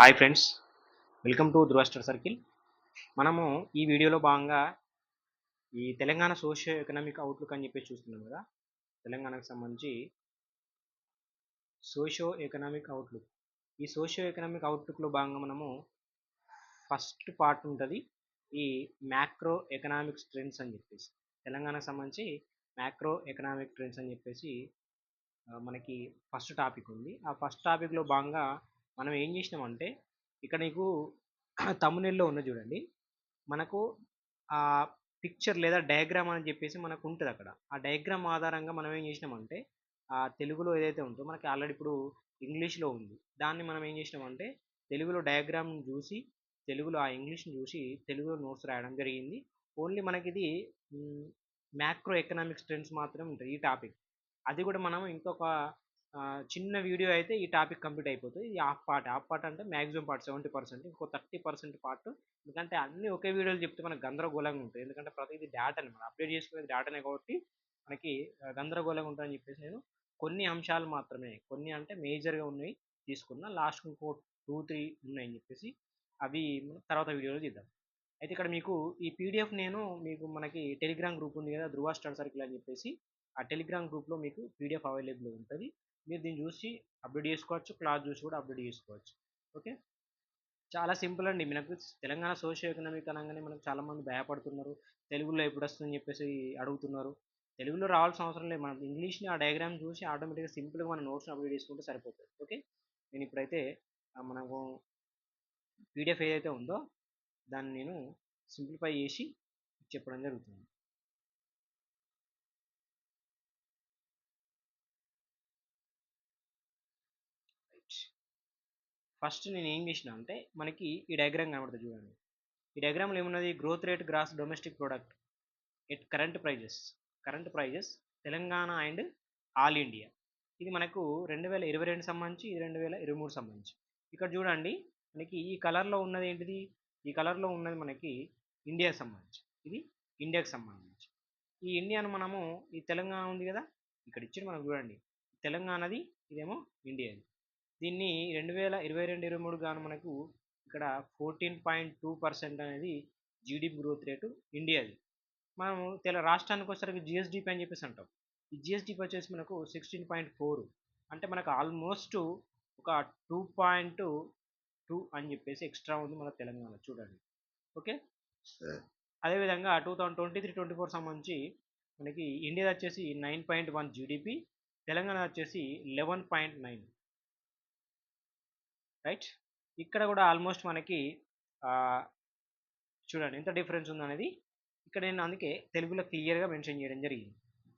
Hi friends, welcome to Dhruvastar circle. మనము ఈ వీడియోలో భాగంగా ఈ తెలంగాణ సోషియో ఎకనామిక్ అవుట్లుక్ అని చెప్పేసి చూస్తున్నాం కదా. తెలంగాణకు సంబంధించి సోషియో ఎకనామిక్ అవుట్లుక్. ఈ సోషియో ఎకనామిక్ అవుట్లుక్లో భాగంగా మనము ఫస్ట్ పార్ట్ ఉంటుంది ఈ మ్యాక్రో ఎకనామిక్స్ ట్రెండ్స్ అని చెప్పేసి. తెలంగాణకు సంబంధించి మ్యాక్రో ఎకనామిక్ ట్రెండ్స్ అని చెప్పేసి మనకి ఫస్ట్ టాపిక్ ఉంది. ఆ ఫస్ట్ టాపిక్లో భాగంగా మనం ఏం చేసినామంటే ఇక్కడ నీకు తమ్మునెల్లో ఉన్న చూడండి, మనకు ఆ పిక్చర్ లేదా డయాగ్రామ్ అని చెప్పేసి మనకు ఉంటుంది అక్కడ. ఆ డయాగ్రామ్ ఆధారంగా మనం ఏం చేసినామంటే ఆ తెలుగులో ఏదైతే ఉందో మనకి ఆల్రెడీ ఇప్పుడు ఇంగ్లీష్లో ఉంది, దాన్ని మనం ఏం చేసినామంటే తెలుగులో డయాగ్రామ్ చూసి తెలుగులో ఆ ఇంగ్లీష్ని చూసి తెలుగులో నోట్స్ రాయడం జరిగింది. ఓన్లీ మనకి ఇది మ్యాక్రో ఎకనామిక్స్ ట్రెండ్స్ మాత్రమే ఉంటుంది ఈ టాపిక్. అది కూడా మనం ఇంకొక చిన్న వీడియో అయితే ఈ టాపిక్ కంప్లీట్ అయిపోతుంది. ఇది హాఫ్ పార్ట్ అంటే మ్యాక్సిమం పార్ట్ 70%, ఇంకో 30% పార్ట్. ఎందుకంటే అన్ని ఒకే వీడియోలు చెప్తే మనకు గందరగోళంగా ఉంటుంది. ఎందుకంటే ప్రతిదీ డేటాని మనం అప్డేట్ చేసుకునేది డేటానే కాబట్టి మనకి గందరగోళంగా ఉంటుందని చెప్పేసి నేను కొన్ని అంశాలు మాత్రమే, కొన్ని అంటే మేజర్గా ఉన్నాయి తీసుకున్నా. లాస్ట్ ఇంకో 2-3 ఉన్నాయని చెప్పేసి అవి మనం తర్వాత వీడియోలో చేద్దాం. అయితే ఇక్కడ మీకు ఈ పీడిఎఫ్ నేను మీకు మనకి టెలిగ్రామ్ గ్రూప్ ఉంది కదా, ధృవ స్టడీ సర్కిల్ అని చెప్పేసి, ఆ టెలిగ్రామ్ గ్రూప్లో మీకు పీడిఎఫ్ అవైలబుల్ ఉంటుంది. మీరు దీన్ని చూసి అప్డేట్ చేసుకోవచ్చు, క్లాస్ చూసి కూడా అప్డేట్ చేసుకోవచ్చు. ఓకే, చాలా సింపుల్ అండి. మనకు తెలంగాణ సోషియో ఎకనామిక్ అనగానే మనకు చాలామంది భయపడుతున్నారు, తెలుగులో ఎప్పుడు వస్తుందని చెప్పేసి అడుగుతున్నారు. తెలుగులో రావాల్సిన అవసరం లేదు, మనం ఇంగ్లీష్ని ఆ డయాగ్రామ్ చూసి ఆటోమేటిక్గా సింపుల్గా మన నోట్స్ని అప్డేట్ చేసుకుంటే సరిపోతుంది. ఓకే, నేను ఇప్పుడైతే మనకు పీడిఎఫ్ ఏదైతే ఉందో దాన్ని నేను సింప్లిఫై చేసి చెప్పడం జరుగుతుంది. ఫస్ట్ నేను ఏం చేసిన అంటే మనకి ఈ డయాగ్రామ్ కనబడుతుంది చూడండి. ఈ డయాగ్రామ్లో ఏమున్నది, growth rate gross domestic product at current prices Telangana and all India. ఇది మనకు 2022 సంబంధించి, ఇది 2023 సంబంధించి. ఇక్కడ చూడండి మనకి ఈ కలర్లో ఉన్నది ఏంటిది, ఈ కలర్లో ఉన్నది మనకి ఇండియాకి సంబంధించి, ఇది ఇండియాకి సంబంధించి. ఈ ఇండియాను మనము ఈ తెలంగాణ ఉంది కదా ఇక్కడ ఇచ్చి మనకు చూడండి, తెలంగాణది ఇదేమో ఇండియాది. దీన్ని 2022-23 గాను మనకు ఇక్కడ 14.2% అనేది జీడిపి గ్రోత్ రేటు ఇండియాది. మనము రాష్ట్రానికి వచ్చేసరికి జిఎస్డిపి అని చెప్పేసి అంటాం. ఈ జిఎస్డిపి వచ్చేసి మనకు 16.4, అంటే మనకు ఆల్మోస్ట్ ఒక 2.2 అని చెప్పేసి ఎక్స్ట్రా ఉంది మన తెలంగాణ చూడండి. ఓకే, అదేవిధంగా 2023-24 సంబంధించి మనకి ఇండియా వచ్చేసి 9.1 జీడిపి, తెలంగాణ వచ్చేసి 11.9. రైట్, ఇక్కడ కూడా ఆల్మోస్ట్ మనకి చూడండి ఎంత డిఫరెన్స్ ఉందనేది ఇక్కడ నేను అందుకే తెలుగులో క్లియర్గా మెన్షన్ చేయడం జరిగింది.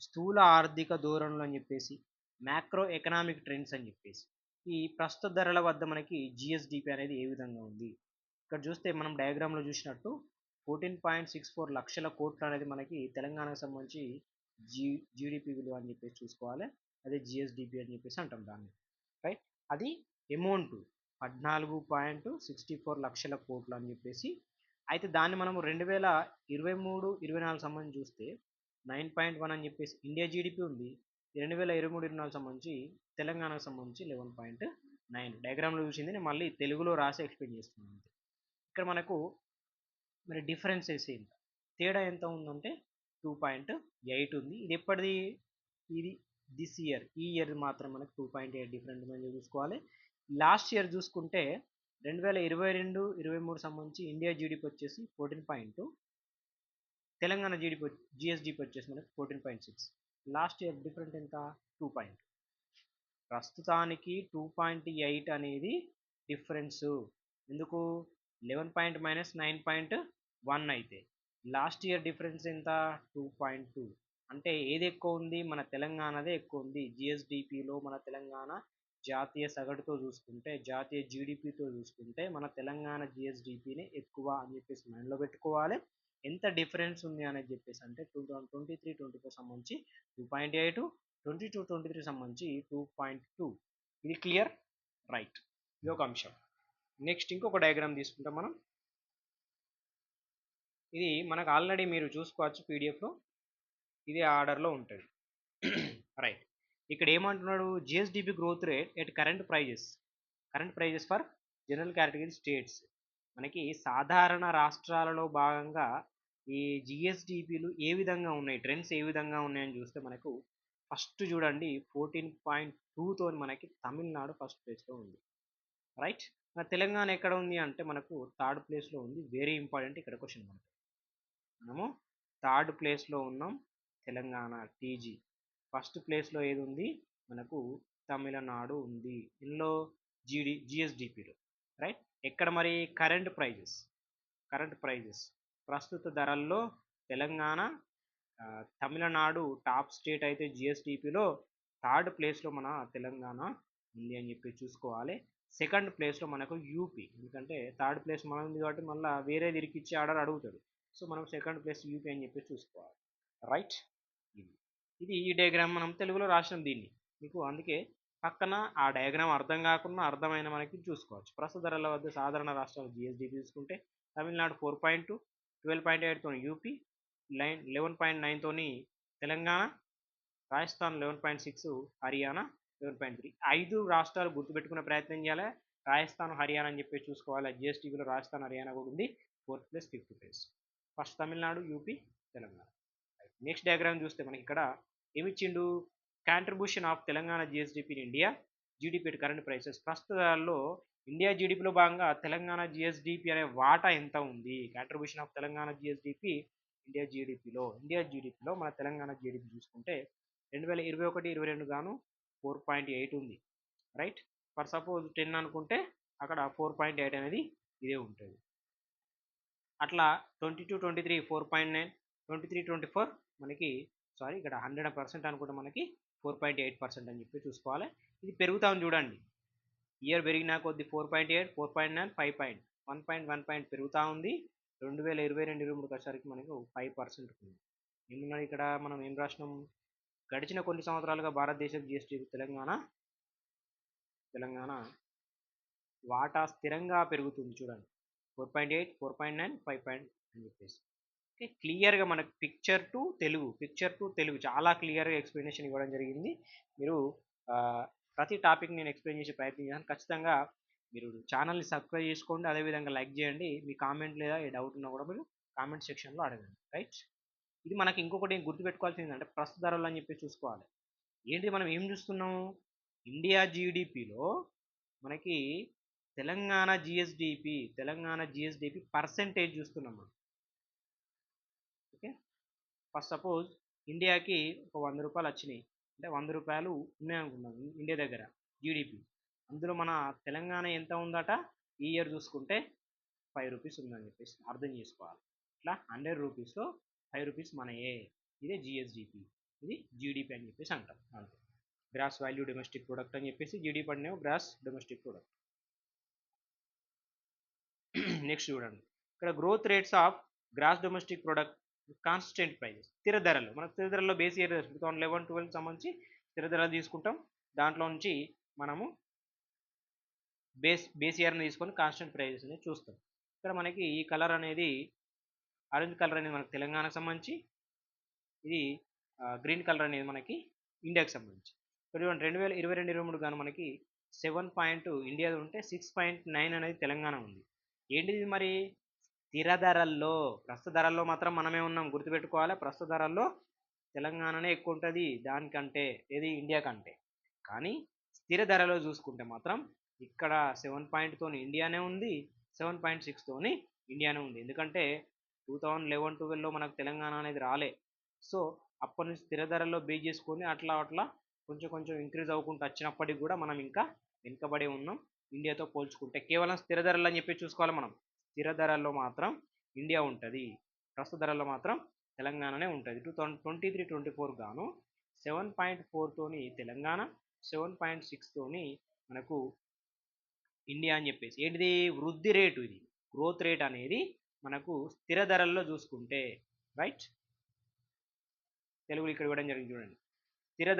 స్థూల ఆర్థిక ధోరణులు అని చెప్పేసి, మ్యాక్రో ఎకనామిక్ ట్రెండ్స్ అని చెప్పేసి, ఈ ప్రస్తుత ధరల వద్ద మనకి జిఎస్డిపి అనేది ఏ విధంగా ఉంది. ఇక్కడ చూస్తే మనం డయాగ్రామ్లో చూసినట్టు 14.64 లక్షల కోట్లు అనేది మనకి తెలంగాణకు సంబంధించి జీడిపి విలువ అని చెప్పేసి చూసుకోవాలి. అదే జిఎస్డిపి అని చెప్పేసి అంటాం దాన్ని. రైట్, అది అమౌంట్ 14.64 లక్షల కోట్లు అని చెప్పేసి. అయితే దాన్ని మనము 2023-24 సంబంధించి చూస్తే 9.1 అని చెప్పేసి ఇండియా జీడిపి ఉంది. 2023-24 సంబంధించి తెలంగాణకు సంబంధించి 11.9. డయాగ్రామ్లో చూసింది నేను మళ్ళీ తెలుగులో రాసి ఎక్స్ప్లెయిన్ చేస్తున్నాను. ఇక్కడ మనకు మరి డిఫరెన్స్ ఎంత, తేడా ఎంత ఉందంటే 2.8 ఉంది. ఇది ఎప్పటిది, ఇది దిస్ ఇయర్, ఈ ఇయర్ మాత్రం మనకు 2.8 డిఫరెంట్ ఉందని చూసుకోవాలి. లాస్ట్ ఇయర్ చూసుకుంటే 2022-23 సంబంధించి ఇండియా జీడిపి వచ్చేసి 14.2, తెలంగాణ జిఎస్డిపి వచ్చేసి మనకు 14.6. లాస్ట్ ఇయర్ డిఫరెంట్ ఎంత, 2. ప్రస్తుతానికి 2.8 అనేది డిఫరెన్స్. ఎందుకు, 11 - 9.1 అయితే లాస్ట్ ఇయర్ డిఫరెన్స్ ఎంత, 2.2. అంటే ఏది ఎక్కువ ఉంది, మన తెలంగాణదే ఎక్కువ ఉంది. జిఎస్డిపిలో మన తెలంగాణ జాతీయ సగటుతో చూసుకుంటే, జాతీయ జీడిపితో చూసుకుంటే మన తెలంగాణ జిఎస్డిపిని ఎక్కువ అని చెప్పేసి మైండ్లో పెట్టుకోవాలి. ఎంత డిఫరెన్స్ ఉంది అనేది చెప్పేసి అంటే 2023-24 సంబంధించి 2.8, 22-23 సంబంధించి 2.2. ఇది క్లియర్, రైట్, ఇది ఒక అంశం. నెక్స్ట్ ఇంకొక డయాగ్రామ్ తీసుకుంటాం మనం. ఇది మనకు ఆల్రెడీ మీరు చూసుకోవచ్చు పీడిఎఫ్లో, ఇది ఆర్డర్లో ఉంటుంది. రైట్, ఇక్కడ ఏమంటున్నాడు, GSDP growth rate at current prices for general category states. మనకి సాధారణ రాష్ట్రాలలో భాగంగా ఈ జిఎస్డిపిలు ఏ విధంగా ఉన్నాయి, ట్రెండ్స్ ఏ విధంగా ఉన్నాయని చూస్తే మనకు ఫస్ట్ చూడండి 14.2తో మనకి తమిళనాడు ఫస్ట్ ప్లేస్లో ఉంది. రైట్. మన తెలంగాణ ఎక్కడ ఉంది అంటే మనకు థర్డ్ ప్లేస్లో ఉంది. వెరీ ఇంపార్టెంట్ ఇక్కడ క్వశ్చన్. మనము థర్డ్ ప్లేస్లో ఉన్నాం తెలంగాణ టీజీ. ఫస్ట్ ప్లేస్లో ఏది ఉంది మనకు తమిళనాడు ఉంది ఇందులో జిఎస్డిపిలో. రైట్. ఎక్కడ మరి కరెంట్ ప్రైజెస్ ప్రస్తుత ధరల్లో తెలంగాణ తమిళనాడు టాప్ స్టేట్ అయితే జిఎస్డిపిలో థర్డ్ ప్లేస్లో మన తెలంగాణ ఉంది అని చెప్పి చూసుకోవాలి. సెకండ్ ప్లేస్లో మనకు యూపీ, ఎందుకంటే థర్డ్ ప్లేస్ మనం ఉంది కాబట్టి మళ్ళీ వేరే ఇరికిచ్చి ఆర్డర్ అడుగుతాడు. సో మనం సెకండ్ ప్లేస్ యూపీ అని చెప్పి చూసుకోవాలి. రైట్. ఇది ఈ డయాగ్రామ్ మనం తెలుగులో రాసినాం దీన్ని మీకు, అందుకే పక్కన ఆ డయాగ్రామ్ అర్థం కాకుండా అర్థమైన మనకి చూసుకోవచ్చు. ప్రస్తుత ధరల వద్ద సాధారణ రాష్ట్రాలు జిఎస్డిపి చూసుకుంటే తమిళనాడు 4.2, 12.8తో యూపీ, 11.9తోని తెలంగాణ, రాజస్థాన్ 11.6, హర్యానా 11.3. 5 రాష్ట్రాలు గుర్తుపెట్టుకునే ప్రయత్నం చేయాలి. రాజస్థాన్, హర్యానా అని చెప్పి చూసుకోవాలి. జిఎస్టీవీలో రాజస్థాన్, హర్యానా కూడా ఉంది. 4th place, 5th place. First Tamil Nadu, UP, Telangana. Next diagram చూస్తే మనకి ఇక్కడ ఏమిచ్చిండు, contribution of Telangana GSDP in India GDP at current prices. ప్రస్తుతాల్లో ఇండియా జీడిపిలో భాగంగా తెలంగాణ జిఎస్డిపి అనే వాటా ఎంత ఉంది. Contribution of Telangana GSDP India జీడిపిలో మన తెలంగాణ జీడిపి చూసుకుంటే 2021-22 గాను 4.8 ఉంది. రైట్. ఫర్ సపోజ్ 10 అనుకుంటే అక్కడ 4.8 అనేది ఇదే ఉంటుంది. అట్లా 22-23 4.9, 23-24 మనకి ఇక్కడ 100% అనుకుంటే మనకి 4.8% అని చెప్పి చూసుకోవాలి. ఇది పెరుగుతా ఉంది చూడండి, ఇయర్ పెరిగినా కొద్ది 4.8, 4.9, 5. 1 పెరుగుతూ ఉంది. 2022-23 వచ్చేసరికి మనకు 5% ఉంది. ఏమున్నది ఇక్కడ మనం ఏం రాసినాం, గడిచిన కొన్ని సంవత్సరాలుగా భారతదేశ జిఎస్టీ తెలంగాణ వాటా స్థిరంగా పెరుగుతుంది చూడండి. 4.8, 4.9, 5 అని చెప్పేసి. ఓకే, క్లియర్గా మనకు పిక్చర్ టు తెలుగు చాలా క్లియర్గా ఎక్స్ప్లెనేషన్ ఇవ్వడం జరిగింది. మీరు ప్రతి టాపిక్ నేను ఎక్స్ప్లెయిన్ చేసే ప్రయత్నం చేస్తాను. ఖచ్చితంగా మీరు ఛానల్ని సబ్స్క్రైబ్ చేసుకోండి, అదేవిధంగా లైక్ చేయండి. మీ కామెంట్ లేదా ఏ డౌట్ ఉన్నా కూడా మీరు కామెంట్ సెక్షన్లో అడగండి. రైట్. ఇది మనకి ఇంకొకటి గుర్తుపెట్టుకోవాల్సింది ఏంటంటే ప్రస్తుత ధరలు అని చెప్పి చూసుకోవాలి. ఏంటి మనం ఏం చూస్తున్నాము, ఇండియా జీడిపిలో మనకి తెలంగాణ జిఎస్డిపి పర్సెంటేజ్ చూస్తున్నాం మనం. ఓకే, ఫస్ట్ సపోజ్ ఇండియాకి ఒక 100 రూపాయలు వచ్చినాయి అంటే 100 రూపాయలు ఉన్నాయనుకున్నాం ఇండియా దగ్గర జీడిపి. అందులో మన తెలంగాణ ఎంత ఉందట ఈ ఇయర్ చూసుకుంటే 5 రూపీస్ ఉందని చెప్పేసి అర్థం చేసుకోవాలి. ఇట్లా 100 రూపీస్లో 5 రూపీస్ మనయే. ఇదే జిఎస్డిపి, ఇది జీడిపి అని చెప్పేసి అంటాం. అంతే, గ్రాస్ వాల్యూ డొమెస్టిక్ ప్రొడక్ట్ అని చెప్పేసి జీడిపి అంటే గ్రాస్ డొమెస్టిక్ ప్రొడక్ట్. నెక్స్ట్ చూడండి, ఇక్కడ growth rates of gross domestic product constant prices, స్థిర ధరలు. మన స్థిర ధరల్లో బేస్ ఇయర్ 2011-12 సంబంధించి స్థిర ధరలు తీసుకుంటాం. దాంట్లో నుంచి మనము బేస్ ఇయర్ని తీసుకొని కాన్స్టెంట్ ప్రైజెస్ అనేది చూస్తాం. ఇక్కడ మనకి ఈ కలర్ అనేది ఆరెంజ్ కలర్ అనేది మనకి తెలంగాణకు సంబంధించి, ఇది గ్రీన్ కలర్ అనేది మనకి ఇండియాకి సంబంధించి. ఇక్కడ 2022-23 గాను మనకి 7 ఇండియా ఉంటే 6.9 అనేది తెలంగాణ ఉంది. ఏంటిది మరి, స్థిర ధరల్లో. ప్రస్తుత ధరల్లో మాత్రం మనమే ఉన్నాం, గుర్తుపెట్టుకోవాలి. ప్రస్తుత ధరల్లో తెలంగాణనే ఎక్కువ ఉంటుంది దానికంటే, ఏది ఇండియా కంటే. కానీ స్థిర ధరలో చూసుకుంటే మాత్రం ఇక్కడ 7 ఇండియానే ఉంది, 7.6 ఇండియానే ఉంది. ఎందుకంటే 2011-12లో మనకు తెలంగాణ అనేది రాలే. సో అప్పటి నుంచి స్థిర ధరల్లో బేస్ చేసుకొని అట్లా కొంచెం ఇంక్రీజ్ అవ్వకుండా వచ్చినప్పటికి కూడా మనం ఇంకా వెనుకబడి ఉన్నాం ఇండియాతో పోల్చుకుంటే. కేవలం స్థిర ధరలు అని చెప్పి చూసుకోవాలి మనం. స్థిర ధరల్లో మాత్రం ఇండియా ఉంటుంది, ప్రస్తుత ధరల్లో మాత్రం తెలంగాణనే ఉంటుంది. 2023-24 గాను 7.4 తెలంగాణ, 7.6 మనకు ఇండియా అని చెప్పేసి. ఏంటిది, వృద్ధి రేటు, ఇది గ్రోత్ రేట్ అనేది మనకు స్థిర ధరల్లో చూసుకుంటే. రైట్, తెలుగులో ఇక్కడ ఇవ్వడం జరిగింది చూడండి. స్థిర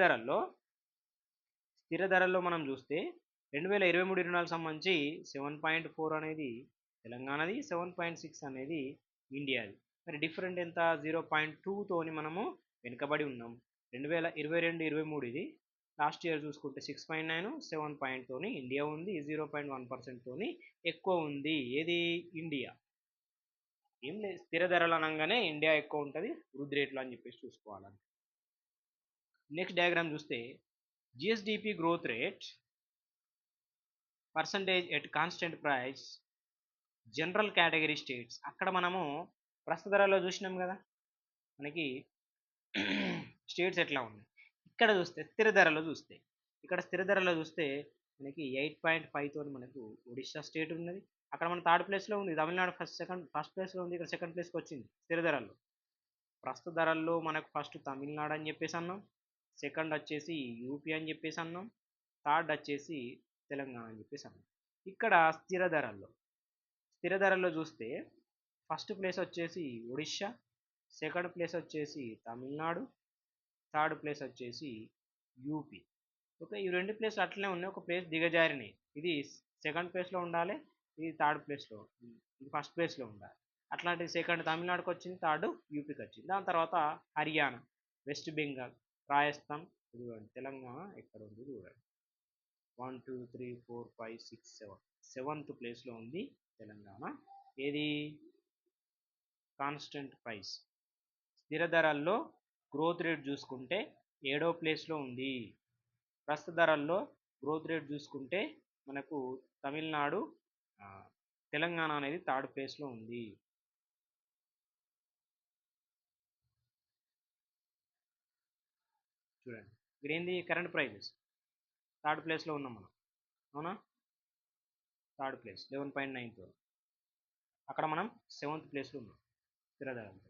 ధరల్లో మనం చూస్తే 2023-24 సంబంధించి 7.4 అనేది తెలంగాణది, 7.6 అనేది ఇండియాది. మరి డిఫరెంట్ ఎంత, 0.2 మనము వెనుకబడి ఉన్నాం. 2022-23 ఇది, లాస్ట్ ఇయర్ చూసుకుంటే 6.9 7 తోని ఇండియా ఉంది, 0.1% తోని ఎక్కువ ఉంది. ఏది? ఇండియా. ఏం లేదు, స్థిర ధరలు అనగానే ఇండియా ఎక్కువ ఉంటుంది వృద్ధి రేట్లు అని చెప్పేసి చూసుకోవాలని. నెక్స్ట్ డయాగ్రామ్ చూస్తే GSDP growth rate percentage at constant price general category states. అక్కడ మనము ప్రస్తుత ధరలో చూసినాం కదా మనకి స్టేట్స్ ఎట్లా ఉన్నాయి. ఇక్కడ చూస్తే స్థిర ధరలో చూస్తే, ఇక్కడ స్థిర ధరలో చూస్తే మనకి 8.5 తోని మనకు ఒడిశా స్టేట్ ఉన్నది. అక్కడ మన థర్డ్ ప్లేస్లో ఉంది. తమిళనాడు ఫస్ట్ ప్లేస్లో ఉంది, ఇక్కడ సెకండ్ ప్లేస్కి వచ్చింది స్థిర ధరల్లో. ప్రస్తుత ధరల్లో మనకు ఫస్ట్ తమిళనాడు అని చెప్పేసి అన్నాం, సెకండ్ వచ్చేసి యూపీ అని చెప్పేసి అన్నాం, థర్డ్ వచ్చేసి తెలంగాణ అని చెప్పేసి అన్నాం. ఇక్కడ స్థిర ధరల్లో చూస్తే ఫస్ట్ ప్లేస్ వచ్చేసి ఒడిశా, సెకండ్ ప్లేస్ వచ్చేసి తమిళనాడు, థర్డ్ ప్లేస్ వచ్చేసి యూపీ. ఓకే, ఈ రెండు ప్లేస్లు అట్లనే ఉన్నాయి, ఒక ప్లేస్ దిగజారినాయి. ఇది సెకండ్ ప్లేస్లో ఉండాలి, ఇది థర్డ్ ప్లేస్లో, ఇది ఫస్ట్ ప్లేస్లో ఉండాలి. అట్లాంటి సెకండ్ తమిళనాడుకి వచ్చింది, థర్డ్ యూపీకి వచ్చింది. దాని తర్వాత హర్యానా, వెస్ట్ బెంగాల్, రాజస్థాన్, చూడండి తెలంగాణ ఎక్కడ ఉంది చూడండి. 1 2 3 4 5 6 7 సెవెంత్ ప్లేస్లో ఉంది తెలంగాణ. ఏది? కాన్స్టెంట్ ప్రైస్ స్థిర ధరల్లో గ్రోత్ రేట్ చూసుకుంటే 7వ ప్లేస్లో ఉంది. ప్రస్తుత ధరల్లో గ్రోత్ రేట్ చూసుకుంటే మనకు తమిళనాడు, తెలంగాణ అనేది థర్డ్ ప్లేస్లో ఉంది. చూడండి ఇక్కడ ఏంది? కరెంట్ ప్రైజెస్ థర్డ్ ప్లేస్లో ఉన్నాం మనం, అవునా? Third place 11.9. అక్కడ మనం 7th ప్లేస్లో ఉన్నాం స్థిర ధరలతో.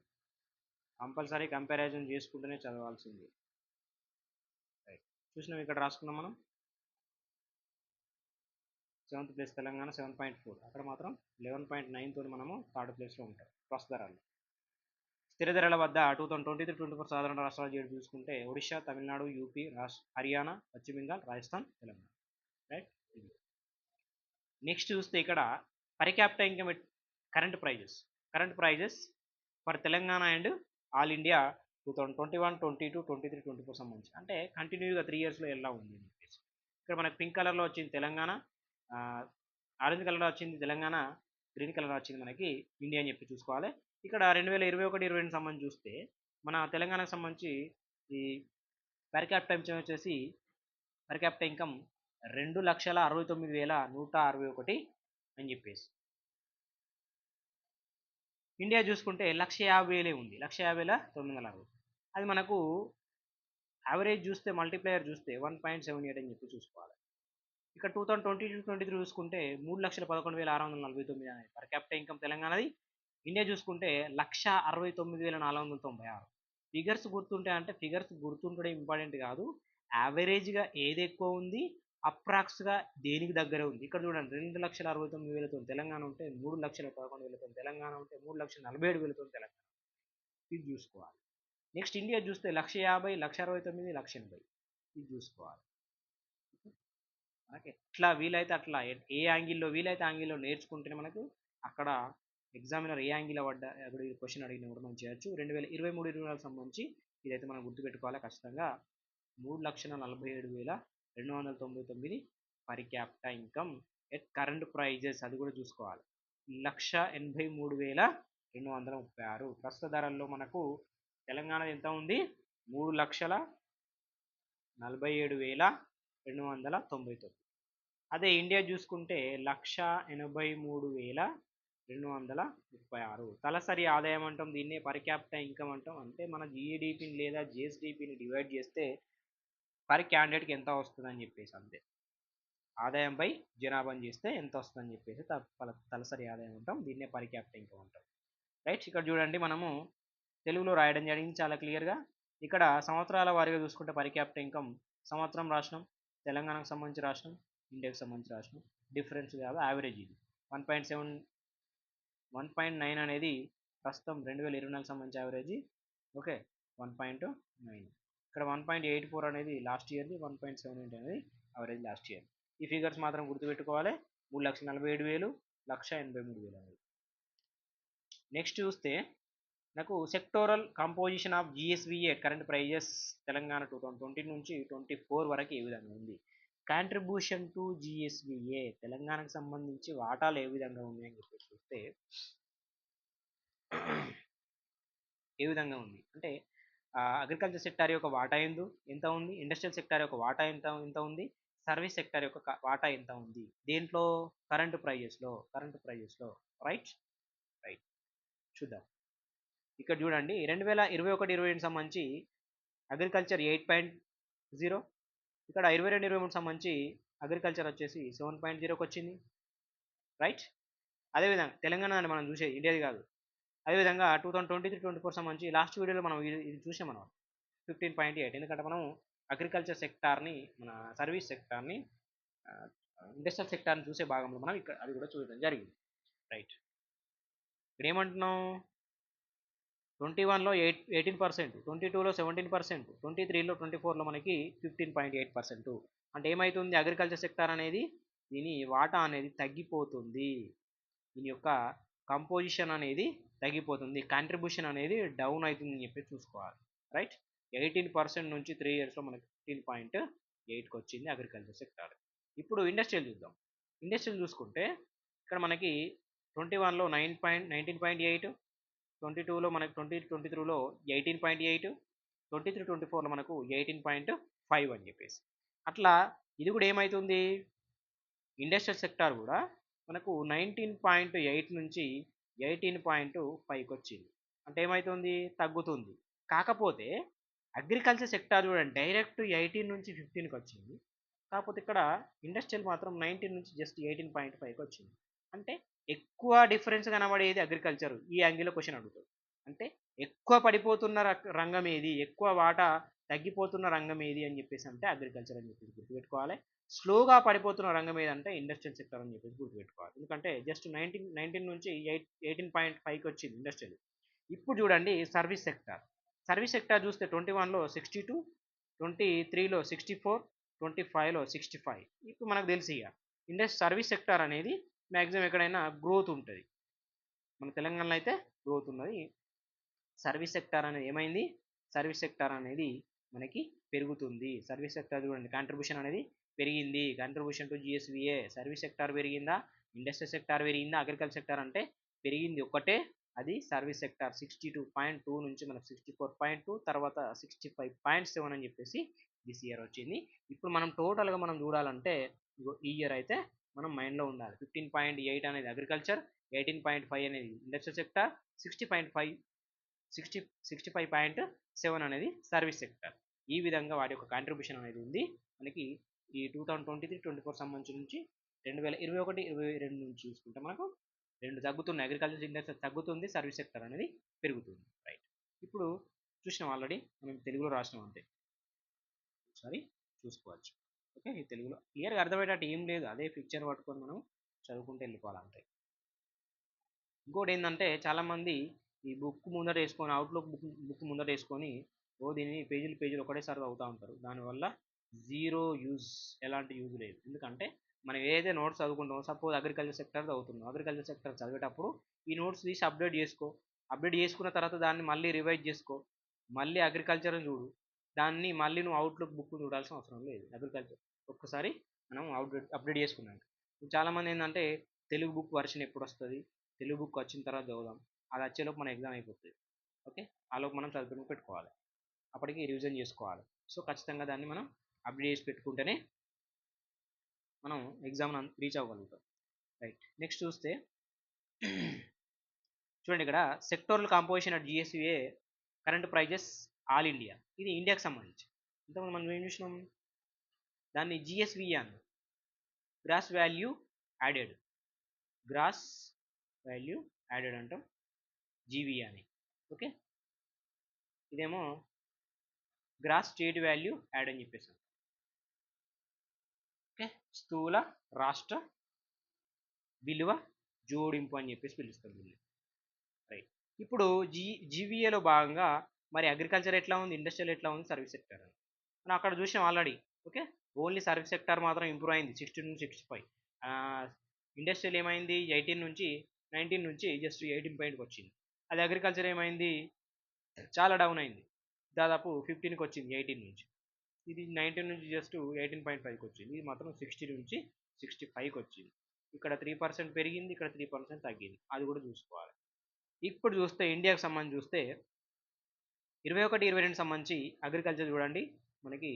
కంపల్సరీ కంపారిజన్ చేసుకుంటూనే చదవాల్సింది. రైట్, చూసినాం ఇక్కడ రాసుకున్నాం మనం. 7th ప్లేస్ తెలంగాణ 7.4, అక్కడ మాత్రం 11.9 తోటి మనము థర్డ్ ప్లేస్లో ఉంటాం ప్రస్తుత ధరలు. స్థిర ధరల వద్ద 2023-24 సాధారణ రాష్ట్రాల జీడి చూసుకుంటే ఒడిశా, తమిళనాడు, యూపీ, హర్యానా, పశ్చిమ బెంగాల్, రాజస్థాన్, తెలంగాణ. రైట్. నెక్స్ట్ చూస్తే ఇక్కడ per capita income current prices for Telangana and all India 2021, 22, 23, 24 సంబంధించి, అంటే కంటిన్యూగా 3 ఇయర్స్లో ఎలా ఉంది అని చెప్పేసి. ఇక్కడ మనకు పింక్ కలర్లో వచ్చింది తెలంగాణ, ఆరెంజ్ కలర్లో వచ్చింది తెలంగాణ, గ్రీన్ కలర్లో వచ్చింది మనకి ఇండియా అని చెప్పి చూసుకోవాలి. ఇక్కడ 2021-22 సంబంధించి చూస్తే మన తెలంగాణకు సంబంధించి ఈ పర్ క్యాపిటల్ వచ్చేసి పర్ క్యాపిటల్ ఇన్కమ్ 2,69,161 అని చెప్పేసి. ఇండియా చూసుకుంటే 1,50,000 ఉంది, 1,50,960. అది మనకు యావరేజ్ చూస్తే మల్టీప్లయర్ చూస్తే 1.78 అని చెప్పి చూసుకోవాలి. ఇక్కడ 2022-23 చూసుకుంటే 3,11,649 అనేది పర్ క్యాపిటల్ ఇన్కమ్ తెలంగాణది. ఇండియా చూసుకుంటే 1,69,496. ఫిగర్స్ గుర్తుంటే, అంటే ఫిగర్స్ గుర్తుంటే ఇంపార్టెంట్ కాదు, యావరేజ్గా ఏది ఎక్కువ ఉంది, అప్రాక్స్గా దేనికి దగ్గర ఉంది. ఇక్కడ చూడండి 2,69,000తో తెలంగాణ ఉంటే, 3,11,000తో తెలంగాణ ఉంటే, 3,47,000తో తెలంగాణ. ఇది చూసుకోవాలి. నెక్స్ట్ ఇండియా చూస్తే 1,50,000, 1,69,000, 1,80,000. ఇది చూసుకోవాలి. మనకి ఎట్లా వీలైతే అట్లా, ఏ యాంగిల్లో వీలైతే యాంగిల్లో నేర్చుకుంటేనే మనకు అక్కడ ఎగ్జామినర్ ఏ యాంగిల్ క్వశ్చన్ అడిగినా కూడా మనం చేయొచ్చు. 2023-24 సంబంధించి ఇదైతే మనం గుర్తుపెట్టుకోవాలి ఖచ్చితంగా. 3,47,299 per capita income at current prices, అది కూడా చూసుకోవాలి. 1,83,236 ప్రస్తుత ధరల్లో మనకు తెలంగాణ ఎంత ఉంది? 3,47,299. అదే ఇండియా చూసుకుంటే 1,83,236. తలసరి ఆదాయం అంటాం దీన్నే, పర్ క్యాపిటల్ ఇన్కమ్ అంటాం. అంటే మన జిఏడిపిని లేదా జిఎస్డిపిని డివైడ్ చేస్తే పర్ క్యాండిడేట్కి ఎంత వస్తుందని చెప్పేసి, అంతే. ఆదాయంపై జనాభాని చేస్తే ఎంత వస్తుందని చెప్పేసి తలసరి ఆదాయం అంటాం, దీన్నే పర్ క్యాపిటల్ ఇన్కమ్ అంటాం. రైట్, ఇక్కడ చూడండి మనము తెలుగులో రాయడం జరిగింది చాలా క్లియర్గా. ఇక్కడ సంవత్సరాల వారీగా చూసుకుంటే పర్ క్యాపిటల్ ఇన్కమ్ సంవత్సరం రాసినాం, తెలంగాణకు సంబంధించి రాసినాం, ఇండియాకి సంబంధించి రాసినాం. డిఫరెన్స్ కాదు, యావరేజ్. ఇది 1.9 అనేది ప్రస్తుతం 2024 సంబంధించి యావరేజ్. ఓకే, 1.9. ఇక్కడ 1.84 అనేది లాస్ట్ ఇయర్ది, 1.78 అనేది యావరేజ్ లాస్ట్ ఇయర్. ఈ ఫిగర్స్ మాత్రం గుర్తుపెట్టుకోవాలి. 3,47,000, 1,83,000 అనేది. నెక్స్ట్ చూస్తే నాకు sectoral composition of GSVA current prices Telangana 2020 నుంచి 24 వరకు ఏ విధంగా ఉంది. కాంట్రిబ్యూషన్ టు జిఎస్విఏ తెలంగాణకు సంబంధించి వాటాలు ఏ విధంగా ఉన్నాయని చెప్పి చూస్తే ఏ విధంగా ఉంది అంటే అగ్రికల్చర్ సెక్టార్ యొక్క వాటా ఎంత ఉంది, ఇండస్ట్రియల్ సెక్టార్ యొక్క వాటా ఎంత ఉంది, సర్వీస్ సెక్టార్ యొక్క వాటా ఎంత ఉంది దేంట్లో, కరెంట్ ప్రైజెస్లో రైట్. చూద్దాం. ఇక్కడ చూడండి 2021-22 సంబంధించి అగ్రికల్చర్ 8.0, ఇక్కడ 22-23 సంబంధించి అగ్రికల్చర్ వచ్చేసి 7.0కి వచ్చింది రైట్. అదేవిధంగా తెలంగాణ అని మనం చూసేది ఇండియాది కాదు. అదేవిధంగా 2023-24 సంబంధించి లాస్ట్ వీడియోలో మనం ఇది చూసాం మనం 15.8, ఎందుకంటే మనం అగ్రికల్చర్ సెక్టార్ని మన సర్వీస్ సెక్టార్ని ఇండస్ట్రియల్ సెక్టార్ని చూసే భాగంలో మనం ఇక్కడ అది కూడా చూడడం జరిగింది రైట్. ఇక్కడ ఏమంటున్నాం 21లో 18%, 22లో 17%, 23లో 24లో మనకి 15.8%. అంటే ఏమవుతుంది, అగ్రికల్చర్ సెక్టార్ అనేది దీని వాటా అనేది తగ్గిపోతుంది, దీని యొక్క కంపోజిషన్ అనేది తగ్గిపోతుంది, కాంట్రిబ్యూషన్ అనేది డౌన్ అవుతుందని చెప్పి చూసుకోవాలి రైట్. 18% నుంచి 3 ఇయర్స్లో మనకి 15.8కి వచ్చింది అగ్రికల్చర్ సెక్టార్. ఇప్పుడు ఇండస్ట్రియల్ చూద్దాం. ఇండస్ట్రియల్ చూసుకుంటే ఇక్కడ మనకి 21లో 19.8, 22లో మనకి 23లో 18.8, 23-24లో మనకు 18.5 అని చెప్పేసి అట్లా ఇది కూడా ఏమవుతుంది, ఇండస్ట్రియల్ సెక్టార్ కూడా మనకు 19.8 నుంచి 18.5కి వచ్చింది. అంటే ఏమవుతుంది, తగ్గుతుంది. కాకపోతే అగ్రికల్చర్ సెక్టార్ చూడండి డైరెక్ట్ 18 నుంచి 15కి వచ్చింది, కాకపోతే ఇక్కడ ఇండస్ట్రియల్ మాత్రం 19 నుంచి జస్ట్ 18.5కి వచ్చింది. అంటే ఎక్కువ డిఫరెన్స్ కనబడేది అగ్రికల్చర్. ఈ యాంగిల్లో క్వశ్చన్ అడుగుతుంది. అంటే ఎక్కువ పడిపోతున్న రంగం ఏది, ఎక్కువ వాటా తగ్గిపోతున్న రంగం ఏది అని చెప్పేసి అంటే అగ్రికల్చర్ అని చెప్పేసి గుర్తుపెట్టుకోవాలి. స్లోగా పడిపోతున్న రంగం ఏదంటే ఇండస్ట్రియల్ సెక్టర్ అని చెప్పేసి గుర్తుపెట్టుకోవాలి. ఎందుకంటే జస్ట్ 19 నుంచి 18.5కి వచ్చింది ఇండస్ట్రియల్. ఇప్పుడు చూడండి సర్వీస్ సెక్టార్ చూస్తే 21లో 62, 23లో 64, 25లో 65. ఇప్పుడు మనకు తెలిసి ఇక సర్వీస్ సెక్టార్ అనేది మ్యాక్సిమం ఎక్కడైనా గ్రోత్ ఉంటుంది, మన తెలంగాణలో అయితే గ్రోత్ ఉన్నది. సర్వీస్ సెక్టార్ అనేది ఏమైంది, సర్వీస్ సెక్టార్ అనేది మనకి పెరుగుతుంది. సర్వీస్ సెక్టార్ చూడండి కాంట్రిబ్యూషన్ అనేది పెరిగింది, contribution to GSVA. Service sector పెరిగిందా, ఇండస్ట్రియల్ సెక్టార్ పెరిగిందా, అగ్రికల్చర్ సెక్టార్ అంటే పెరిగింది ఒకటే, అది సర్వీస్ సెక్టార్ 62.2 నుంచి మనకు 64.2, తర్వాత 65.7 అని చెప్పేసి దిస్ ఇయర్ వచ్చింది. ఇప్పుడు మనం టోటల్గా మనం చూడాలంటే ఈ ఇయర్ అయితే మనం మైండ్లో ఉండాలి. 15.8 అనేది అగ్రికల్చర్, 18.5 అనేది ఇండస్ట్రియల్ సెక్టార్, 65.7 అనేది సర్వీస్ సెక్టార్. ఈ విధంగా వాటి యొక్క కాంట్రిబ్యూషన్ అనేది ఉంది మనకి. ఈ 2023-24 సంబంధించి నుంచి 2021-22 నుంచి చూసుకుంటే మనకు రెండు తగ్గుతున్నాయి, అగ్రికల్చర్ ఇండస్ట్రీ తగ్గుతుంది, సర్వీస్ సెక్టర్ అనేది పెరుగుతుంది రైట్. ఇప్పుడు చూసినాం ఆల్రెడీ, మనం తెలుగులో రాసినాం అంతే, ఒకసారి చూసుకోవచ్చు. ఓకే, ఈ తెలుగులో క్లియర్గా అర్థమయ్యేటట్టు ఏం లేదు, అదే పిక్చర్ పట్టుకొని మనం చదువుకుంటూ వెళ్ళిపోవాలి అంతే. ఇంకోటి ఏంటంటే చాలామంది ఈ బుక్ ముందట వేసుకొని అవుట్లుక్ బుక్ ముందట వేసుకొని దీన్ని పేజీలు ఒకటేసారి చదువుతూ ఉంటారు. దానివల్ల జీరో యూజ్, ఎలాంటి యూజ్ లేదు. ఎందుకంటే మనం ఏదైతే నోట్స్ చదువుకుంటామో, సపోజ్ అగ్రికల్చర్ సెక్టర్ చదువుతున్నాం, అగ్రికల్చర్ సెక్టర్ చదివేటప్పుడు ఈ నోట్స్ తీసి అప్డేట్ చేసుకున్న తర్వాత దాన్ని మళ్ళీ రివైజ్ చేసుకో, మళ్ళీ అగ్రికల్చర్ చూడు, దాన్ని మళ్ళీ నువ్వు అవుట్లుక్ బుక్ చూడాల్సిన అవసరం లేదు. అగ్రికల్చర్ ఒక్కసారి మనం అప్డేట్ చేసుకున్నాం. చాలామంది ఏంటంటే తెలుగు బుక్ వర్షన్ ఎప్పుడు వస్తుంది, తెలుగు బుక్ వచ్చిన తర్వాత చదువుదాం, అది వచ్చేలోపు మన ఎగ్జామ్ అయిపోతుంది. ఓకే, ఆలోపు మనం చదువుకుని పెట్టుకోవాలి, అప్పటికి రివిజన్ చేసుకోవాలి. సో ఖచ్చితంగా దాన్ని మనం అప్డేట్ చేసి పెట్టుకుంటేనే మనం ఎగ్జామ్ రీచ్ అవ్వగలుగుతాం రైట్. నెక్స్ట్ చూస్తే చూడండి ఇక్కడ sectoral composition at GSVA current prices all India, ఇది ఇండియాకి సంబంధించి. ఇంతకుముందు మనం ఏం చూసినాం, దాన్ని జిఎస్విఏ అన్న గ్రాస్ వాల్యూ యాడెడ్ అంటాం, జీవీ అని. ఓకే, ఇదేమో గ్రాస్ స్టేట్ వాల్యూ యాడ్ అని చెప్పేసాం. ఓకే, స్థూల రాష్ట్ర విలువ జోడింపు అని చెప్పేసి పిలుస్తాం వీళ్ళు రైట్. ఇప్పుడు జీవీఏలో భాగంగా మరి అగ్రికల్చర్ ఎట్లా ఉంది, ఇండస్ట్రియల్ ఎట్లా ఉంది, సర్వీస్ సెక్టర్ అని మనం అక్కడ చూసాం already. Okay, only service sector మాత్రం ఇంప్రూవ్ అయింది 60 నుంచి 65. ఇండస్ట్రియల్ ఏమైంది 18 నుంచి 19 నుంచి జస్ట్ 18 పాయింట్కి వచ్చింది. అది అగ్రికల్చర్ ఏమైంది, చాలా డౌన్ అయింది. దాదాపు 15కి వచ్చింది 18 నుంచి. ఇది 19 నుంచి జస్ట్ 18.5కి వచ్చింది. ఇది మాత్రం 60 నుంచి 65కి వచ్చింది. ఇక్కడ 3% పెరిగింది, ఇక్కడ 3% తగ్గింది. అది కూడా చూసుకోవాలి. ఇప్పుడు చూస్తే ఇండియాకి సంబంధించి చూస్తే 21, 22 సంబంధించి అగ్రికల్చర్ చూడండి మనకి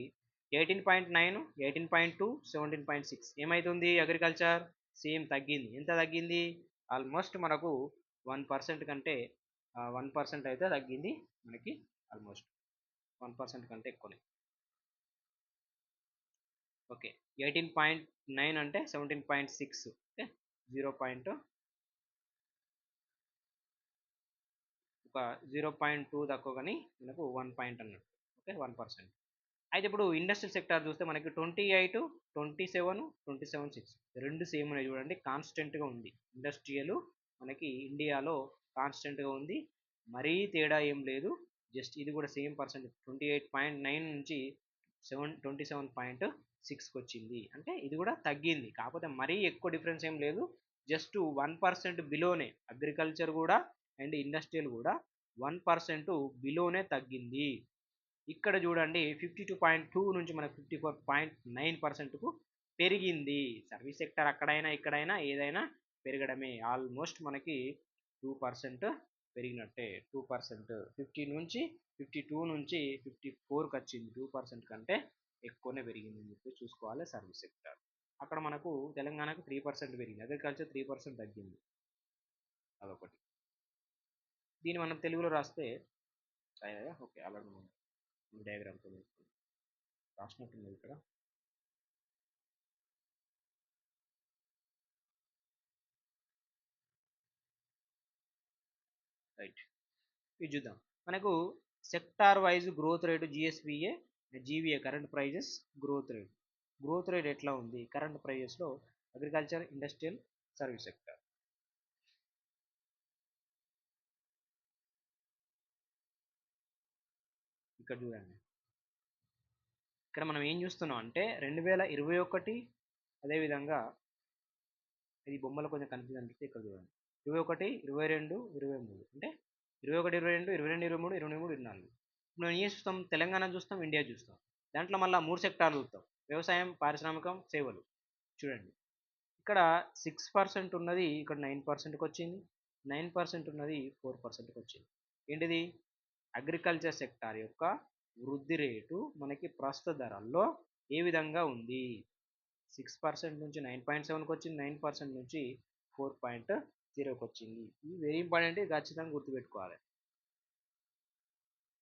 18.9, 18.2, 17.6 ఏమైతుంది అగ్రికల్చర్ సేమ్ తగ్గింది. ఎంత తగ్గింది, ఆల్మోస్ట్ మనకు 1% కంటే 1% అయితే తగ్గింది మనకి, ఆల్మోస్ట్ 1% కంటే ఎక్కువనే. ఓకే, 18.9 అంటే 17.6, ఓకే 0. ఒక 0.2 తక్కువ కానీ మనకు 1 పాయింట్ అన్నట్టు, ఓకే 1%. అయితే ఇప్పుడు ఇండస్ట్రియల్ సెక్టార్ చూస్తే మనకి 28, 27, 27.6 రెండు సేమ్ ఉన్నాయి చూడండి, కాన్స్టెంట్గా ఉంది. ఇండస్ట్రియల్ మనకి ఇండియాలో కాన్స్టెంట్గా ఉంది, మరీ తేడా ఏం లేదు. జస్ట్ ఇది కూడా సేమ్ పర్సెంట్ 28.9 నుంచి 27.6కి వచ్చింది. అంటే ఇది కూడా తగ్గింది, కాకపోతే మరీ ఎక్కువ డిఫరెన్స్ ఏం లేదు. జస్ట్ 1% బిలోనే అగ్రికల్చర్ కూడా అండ్ ఇండస్ట్రియల్ కూడా 1% బిలోనే తగ్గింది. ఇక్కడ చూడండి 52.2 నుంచి మనకు 54.9%కు పెరిగింది. సర్వీస్ సెక్టర్ అక్కడైనా ఇక్కడైనా ఏదైనా పెరగడమే. ఆల్మోస్ట్ మనకి 2% పెరిగినట్టే. 2% 50 నుంచి 52 నుంచి 54కి వచ్చింది. 2% కంటే ఎక్కువనే పెరిగింది అని చెప్పి చూసుకోవాలి సర్వీస్ సెక్టర్. అక్కడ మనకు తెలంగాణకు 3% పెరిగింది, అగ్రికల్చర్ 3% తగ్గింది. అదొకటి. దీన్ని మనం తెలుగులో రాస్తే ఓకే, అలాగే డయాగ్రామ్తో రాసినట్టున్నది ఇక్కడ. రైట్, ఇది చూద్దాం. మనకు sector wise growth rate GSVA, GVA current prices, growth rate ఎట్లా ఉంది కరెంట్ ప్రైజెస్లో అగ్రికల్చర్, ఇండస్ట్రియల్, సర్వీస్ సెక్టర్. ఇక్కడ చూడండి, ఇక్కడ మనం ఏం చూస్తున్నాం అంటే 2021, అదేవిధంగా ఇది బొమ్మలో కొంచెం కన్ఫ్యూజన్ అనిపిస్తే ఇక్కడ చూడండి 21, 22, 23 అంటే 21, 22, 22, 23, 23, 24. ఇప్పుడు మనం ఏం చూస్తాం, తెలంగాణ చూస్తాం, ఇండియా చూస్తాం. దాంట్లో మళ్ళీ 3 సెక్టార్లు చూస్తాం, వ్యవసాయం, పారిశ్రామికం, సేవలు. చూడండి ఇక్కడ 6% ఉన్నది ఇక్కడ 9%కి వచ్చింది, 9% ఉన్నది 4%కి వచ్చింది. ఏంటిది, అగ్రికల్చర్ సెక్టార్ యొక్క వృద్ధి రేటు మనకి ప్రస్తుత ధరల్లో ఏ విధంగా ఉంది. 6% నుంచి 9.7కి వచ్చింది, 9% నుంచి 4.0కి వచ్చింది. ఇది వెరీ ఇంపార్టెంట్, ఇది ఖచ్చితంగా గుర్తుపెట్టుకోవాలి.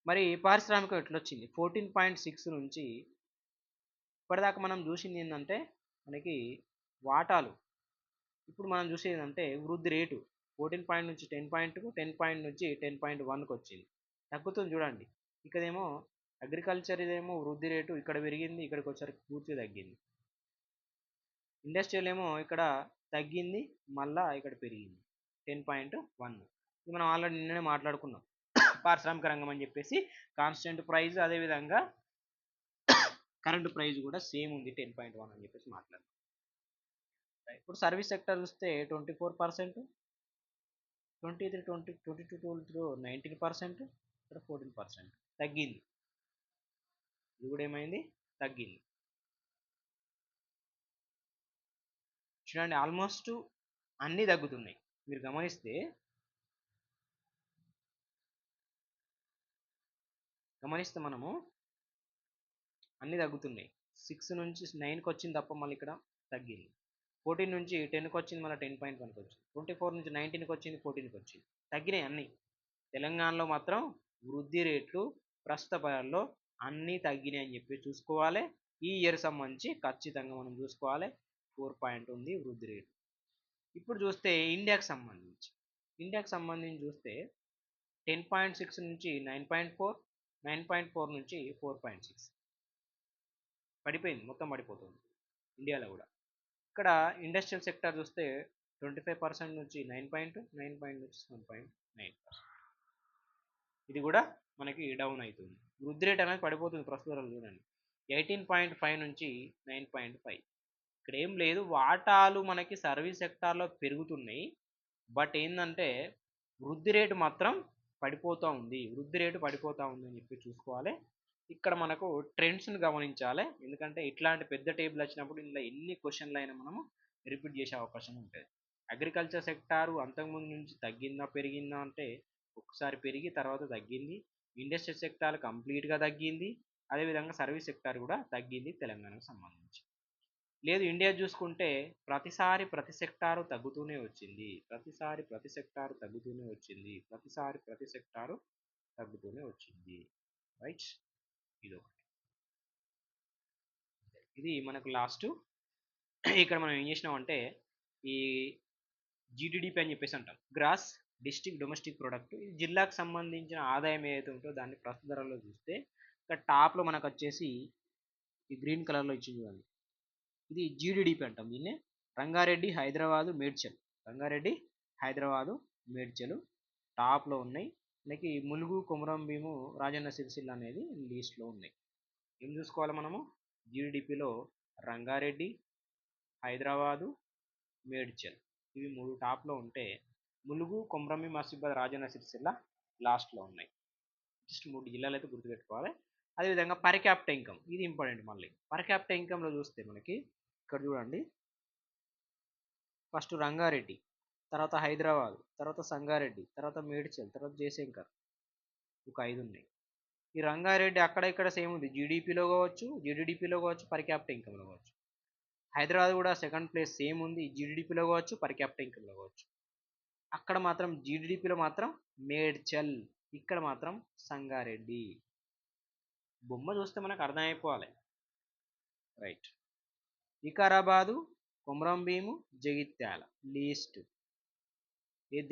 మరి పారిశ్రామికం ఎట్లా వచ్చింది, 14.6 నుంచి ఇప్పటిదాకా మనం చూసింది ఏంటంటే మనకి వాటాలు. ఇప్పుడు మనం చూసేది ఏంటంటే వృద్ధి రేటు 14 నుంచి 10.2, 10 నుంచి 10.1కి వచ్చింది. తగ్గుతుంది చూడండి. ఇక్కడేమో అగ్రికల్చర్ ఇదేమో వృద్ధి రేటు ఇక్కడ పెరిగింది, ఇక్కడికి వచ్చేసరికి పూర్తిగా తగ్గింది. ఇండస్ట్రియల్ ఏమో ఇక్కడ తగ్గింది, మళ్ళా ఇక్కడ పెరిగింది 10.1. ఇది మనం ఆల్రెడీ నిన్ననే మాట్లాడుకున్నాం. పారిశ్రామిక రంగం అని చెప్పేసి కాన్స్టెంట్ ప్రైస్, అదేవిధంగా కరెంట్ ప్రైస్ కూడా సేమ్ ఉంది 10.1 అని చెప్పేసి మాట్లాడుకున్నాం. ఇప్పుడు సర్వీస్ సెక్టర్ చూస్తే 24%, 23, 20, 22, 22, 19%, ఇక్కడ 14% తగ్గింది. ఇది కూడా ఏమైంది, తగ్గింది. చూడండి ఆల్మోస్ట్ అన్నీ తగ్గుతున్నాయి. మీరు గమనిస్తే మనము అన్నీ తగ్గుతున్నాయి. 6 నుంచి 9కి వచ్చింది తప్ప మళ్ళీ ఇక్కడ తగ్గింది. 14 నుంచి 10కి వచ్చింది, మళ్ళీ 10.1కి వచ్చింది. 24 నుంచి 19కి వచ్చింది, 14కి వచ్చింది. తగ్గినాయి అన్నీ. తెలంగాణలో మాత్రం వృద్ధి రేట్లు ప్రస్తుత పరంలో అన్నీ తగ్గినాయి అని చెప్పి చూసుకోవాలి. ఈ ఇయర్ సంబంధించి ఖచ్చితంగా మనం చూసుకోవాలి. 4 ఉంది వృద్ధి రేటు. ఇప్పుడు చూస్తే ఇండియాకి సంబంధించి చూస్తే 10.6 నుంచి 9.4, 9.4 నుంచి 4.6 పడిపోయింది, మొత్తం పడిపోతుంది ఇండియాలో కూడా. ఇక్కడ ఇండస్ట్రియల్ సెక్టర్ చూస్తే 25% నుంచి 9.2, 9 నుంచి 7.9%. ఇది కూడా మనకి డౌన్ అవుతుంది. వృద్ధి రేట్ అనేది పడిపోతుంది ప్రస్తుతం చూడండి 18.5 నుంచి 9.5. ఇక్కడ ఏం లేదు, వాటాలు మనకి సర్వీస్ సెక్టార్లో పెరుగుతున్నాయి. బట్ ఏంటంటే వృద్ధి రేటు మాత్రం పడిపోతూ ఉంది, వృద్ధి రేటు పడిపోతూ ఉంది అని చెప్పి చూసుకోవాలి. ఇక్కడ మనకు ట్రెండ్స్ని గమనించాలి, ఎందుకంటే ఇట్లాంటి పెద్ద టేబుల్ వచ్చినప్పుడు ఇందులో ఎన్ని క్వశ్చన్లు అయినా మనము రిపీట్ చేసే అవకాశం ఉంటుంది. అగ్రికల్చర్ సెక్టారు అంతకుముందు నుంచి తగ్గిందా పెరిగిందా అంటే ఒకసారి పెరిగి తర్వాత తగ్గింది. ఇండస్ట్రియల్ సెక్టార్ కంప్లీట్గా తగ్గింది. అదేవిధంగా సర్వీస్ సెక్టార్ కూడా తగ్గింది తెలంగాణకు సంబంధించి. లేదు ఇండియా చూసుకుంటే ప్రతిసారి ప్రతి సెక్టారు తగ్గుతూనే వచ్చింది, ప్రతిసారి ప్రతి సెక్టారు తగ్గుతూనే వచ్చింది, ప్రతిసారి ప్రతి సెక్టారు తగ్గుతూనే వచ్చింది. రైట్, ఇది ఒకటి. ఇది మనకు లాస్ట్. ఇక్కడ మనం ఏం చేసినామంటే ఈ జీడిడిపి అని చెప్పేసి అంటాం, గ్రాస్ డిస్ట్రిక్ట్ డొమెస్టిక్ ప్రొడక్ట్. ఈ జిల్లాకు సంబంధించిన ఆదాయం ఏదైతే ఉంటుందో దాన్ని ప్రస్తుత ధరలో చూస్తే ఇక్కడ టాప్లో మనకు వచ్చేసి ఈ గ్రీన్ కలర్లో ఇచ్చింది చూడండి, ఇది జీడిడిపి అంటాం దీన్నే. రంగారెడ్డి, హైదరాబాదు, మేడ్చల్, రంగారెడ్డి, హైదరాబాదు, మేడ్చల్ టాప్లో ఉన్నాయి. మనకి ములుగు, కొమరం భీము, రాజన్న సిరిసిల్ల అనేది లీస్ట్లో ఉన్నాయి. ఏం చూసుకోవాలి మనము, జీడిడిపిలో రంగారెడ్డి, హైదరాబాదు, మేడ్చల్ ఇవి 3 టాప్లో ఉంటే ములుగు, కొమరంభీం, ఆసిఫాబాద్, రాజన్న సిరిసిల్ల లాస్ట్లో ఉన్నాయి. జస్ట్ 3 జిల్లాలు అయితే గుర్తుపెట్టుకోవాలి. అదేవిధంగా పర్ క్యాపిటా ఇన్కమ్, ఇది ఇంపార్టెంట్. మళ్ళీ పర్ క్యాపిటా ఇన్కంలో చూస్తే మనకి ఇక్కడ చూడండి, ఫస్ట్ రంగారెడ్డి, తర్వాత హైదరాబాద్, తర్వాత సంగారెడ్డి, తర్వాత మేడ్చల్, తర్వాత జయశంకర్, ఒక 5 ఉన్నాయి. ఈ రంగారెడ్డి అక్కడ ఇక్కడ సేమ్ ఉంది, జీడిపిలో కావచ్చు, జీడిడిపిలో కావచ్చు, పర్ క్యాపిటా ఇన్కంలో కావచ్చు. హైదరాబాద్ కూడా సెకండ్ ప్లేస్ సేమ్ ఉంది, జీడిడిపిలో కావచ్చు, పర్ క్యాపిటా ఇన్కంలో కావచ్చు. అక్కడ మాత్రం జీడిడిపిలో మాత్రం మేడ్చల్, ఇక్కడ మాత్రం సంగారెడ్డి. బొమ్మ చూస్తే మనకు అర్థమైపోవాలి. Right, Vikarabad, Komaram Bheem, Jagtial least.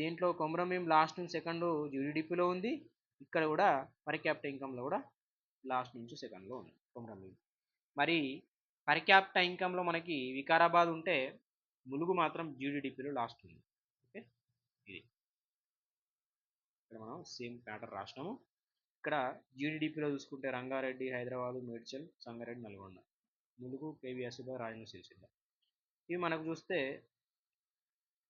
దీంట్లో కొమరంభీం లాస్ట్ నుంచి సెకండ్ జీడిడిపిలో ఉంది, ఇక్కడ కూడా పర్ క్యాపిటా ఇన్కంలో కూడా లాస్ట్ నుంచి సెకండ్లో ఉంది కొమరంభీం. మరి పర్ క్యాపిటా ఇన్కంలో మనకి వికారాబాద్ ఉంటే ములుగు మాత్రం జీడిడిపిలో లాస్ట్ ఉంది. ఓకే, ఇది ఇక్కడ మనం సేమ్ ప్యాటర్న్ రాసినాము. ఇక్కడ జీడిడిపిలో చూసుకుంటే రంగారెడ్డి, హైదరాబాదు, మేడ్చల్, సంగారెడ్డి, నల్గొండ, ములుగు, కేవీ, ఆసిఫాబాద్, రాజన్న సిరిసిల్ల. ఇవి మనకు చూస్తే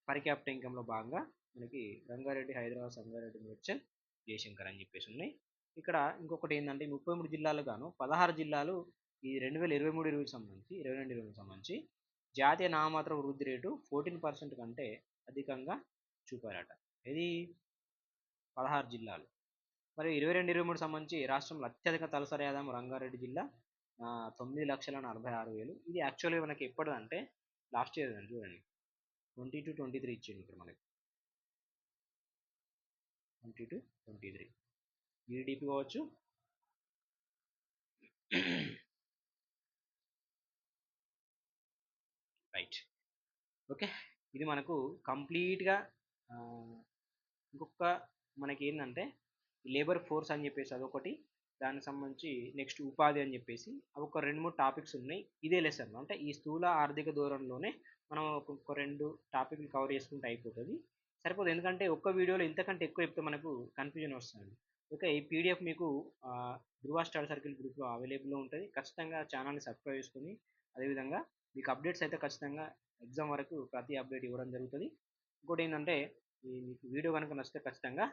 పర్ క్యాపిటా ఇన్కంలో భాగంగా మనకి రంగారెడ్డి, హైదరాబాద్, సంగారెడ్డి, మేడ్చల్, జయశంకర్ అని చెప్పేసి ఉన్నాయి. ఇక్కడ ఇంకొకటి ఏంటంటే 33 జిల్లాలు గాను 16 జిల్లాలు ఈ 2023-20 సంబంధించి 22-23 సంబంధించి జాతీయ నామమాత్ర వృద్ధి రేటు 14% కంటే అధికంగా చూపారట. ఇది 16 జిల్లాలు. మరి 22-23 సంబంధించి రాష్ట్రంలో అత్యధిక తలసరి ఆదాయం రంగారెడ్డి జిల్లా 9,46,000. ఇది యాక్చువల్గా మనకి ఎప్పటిదంటే లాస్ట్ ఇయర్ చూడండి, 2022-23 ఇచ్చింది ఇక్కడ మనకి, 2022-23 జీడిపి కావచ్చు. రైట్, ఓకే, ఇది మనకు కంప్లీట్గా. ఇంకొక మనకి ఏంటంటే లేబర్ ఫోర్స్ అని చెప్పేసి అదొకటి, దానికి సంబంధించి నెక్స్ట్ ఉపాధి అని చెప్పేసి అవి ఒక 2-3 టాపిక్స్ ఉన్నాయి. ఇదే లెసన్ అంటే ఈ స్థూల ఆర్థిక ధోరణిలోనే మనం ఒక 2 టాపిక్లు కవర్ చేసుకుంటే అయిపోతుంది, సరిపోతుంది. ఎందుకంటే ఒక్క వీడియోలో ఇంతకంటే ఎక్కువ చెప్తే మనకు కన్ఫ్యూజన్ వస్తుంది. ఓకే, ఈ పీడిఎఫ్ మీకు ధృవ స్టడీ సర్కిల్ గ్రూప్లో అవైలబుల్లో ఉంటుంది. ఖచ్చితంగా ఛానల్ని సబ్స్క్రైబ్ చేసుకొని అదేవిధంగా మీకు అప్డేట్స్ అయితే ఖచ్చితంగా ఎగ్జామ్ వరకు ప్రతి అప్డేట్ ఇవ్వడం జరుగుతుంది. ఇంకోటి ఏంటంటే మీకు వీడియో కనుక నచ్చితే ఖచ్చితంగా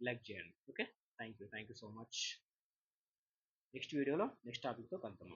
లైక్ చేయండి. Okay, thank you so much. Next వీడియోలో నెక్స్ట్ టాపిక్తో కలుద్దాం.